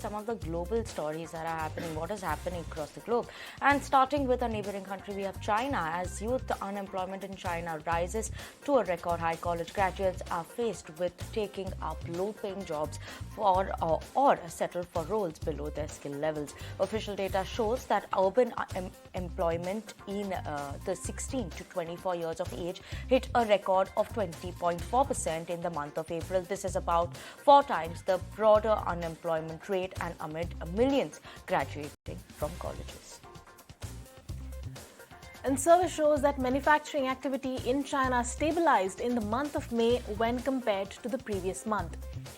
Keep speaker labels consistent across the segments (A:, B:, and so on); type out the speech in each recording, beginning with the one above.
A: some of the global stories that are happening, what is happening across the globe. And starting with our neighboring country, we have China. As youth unemployment in China rises to a record high, college graduates are faced with taking up low-paying jobs or settle for roles below their skill levels. Official data shows that urban employment in the 16 to 24 years of age hit a record of 20.4% in the month of April. This is about 4 times the broader unemployment rate, and amid millions graduating from colleges.
B: And survey shows that manufacturing activity in China stabilized in the month of May when compared to the previous month.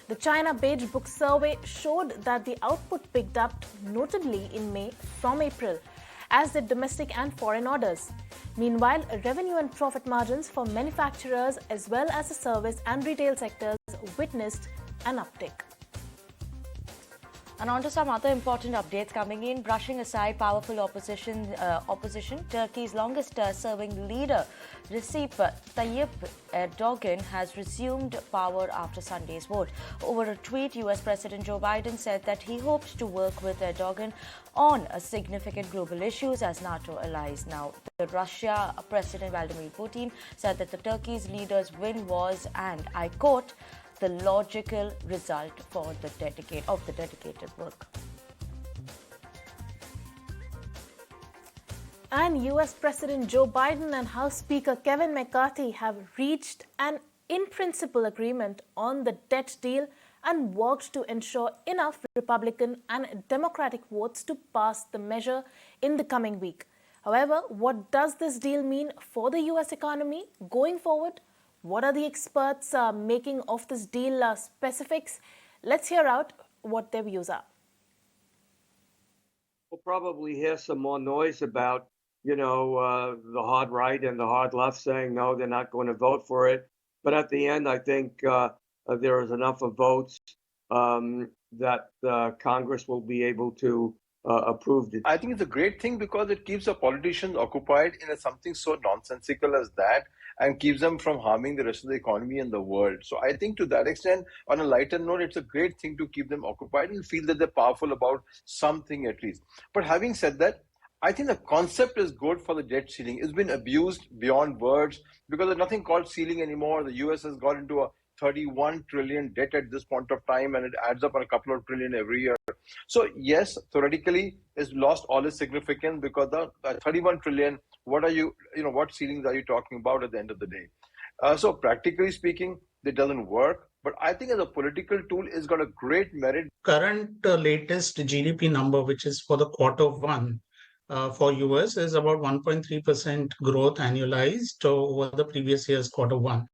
B: The China Beige Book survey showed that the output picked up notably in May from April, as did domestic and foreign orders. Meanwhile, revenue and profit margins for manufacturers as well as the service and retail sectors witnessed an uptick.
A: And on to some other important updates coming in. Brushing aside powerful opposition, Turkey's longest-serving leader, Recep Tayyip Erdogan, has resumed power after Sunday's vote. Over a tweet, U.S. President Joe Biden said that he hopes to work with Erdogan on significant global issues as NATO allies. Now, the Russia President Vladimir Putin said that the Turkey's leader's win was, and I quote, the logical result for the dedicated work.
B: And US President Joe Biden and House Speaker Kevin McCarthy have reached an in-principle agreement on the debt deal and worked to ensure enough Republican and Democratic votes to pass the measure in the coming week. However, what does this deal mean for the US economy going forward? What are the experts making of this deal specifics? Let's hear out what their views are.
C: We'll probably hear some more noise about, the hard right and the hard left saying, no, they're not going to vote for it. But at the end, I think there is enough of votes that Congress will be able to approve it.
D: I think it's a great thing because it keeps the politicians occupied in something so nonsensical as that, and keeps them from harming the rest of the economy and the world. So I think to that extent, on a lighter note, it's a great thing to keep them occupied and feel that they're powerful about something at least. But having said that, I think the concept is good for the debt ceiling. It's been abused beyond words because there's nothing called ceiling anymore. The US has got into a 31 trillion debt at this point of time, and it adds up on a couple of trillion every year. So yes, theoretically, it's lost all its significance because the 31 trillion, what ceilings are you talking about at the end of the day? So practically speaking, it doesn't work. But I think as a political tool, it's got a great merit.
E: Current latest GDP number, which is for the quarter one for US, is about 1.3% growth annualized over the previous year's quarter one.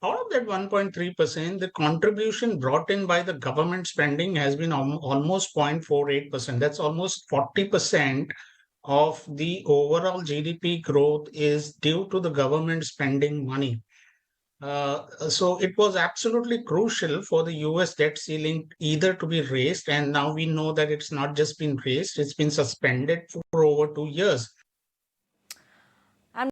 E: Out of that 1.3%, the contribution brought in by the government spending has been almost 0.48%. That's almost 40% of the overall GDP growth is due to the government spending money. So it was absolutely crucial for the US debt ceiling either to be raised, and now we know that it's not just been raised, it's been suspended for over 2 years.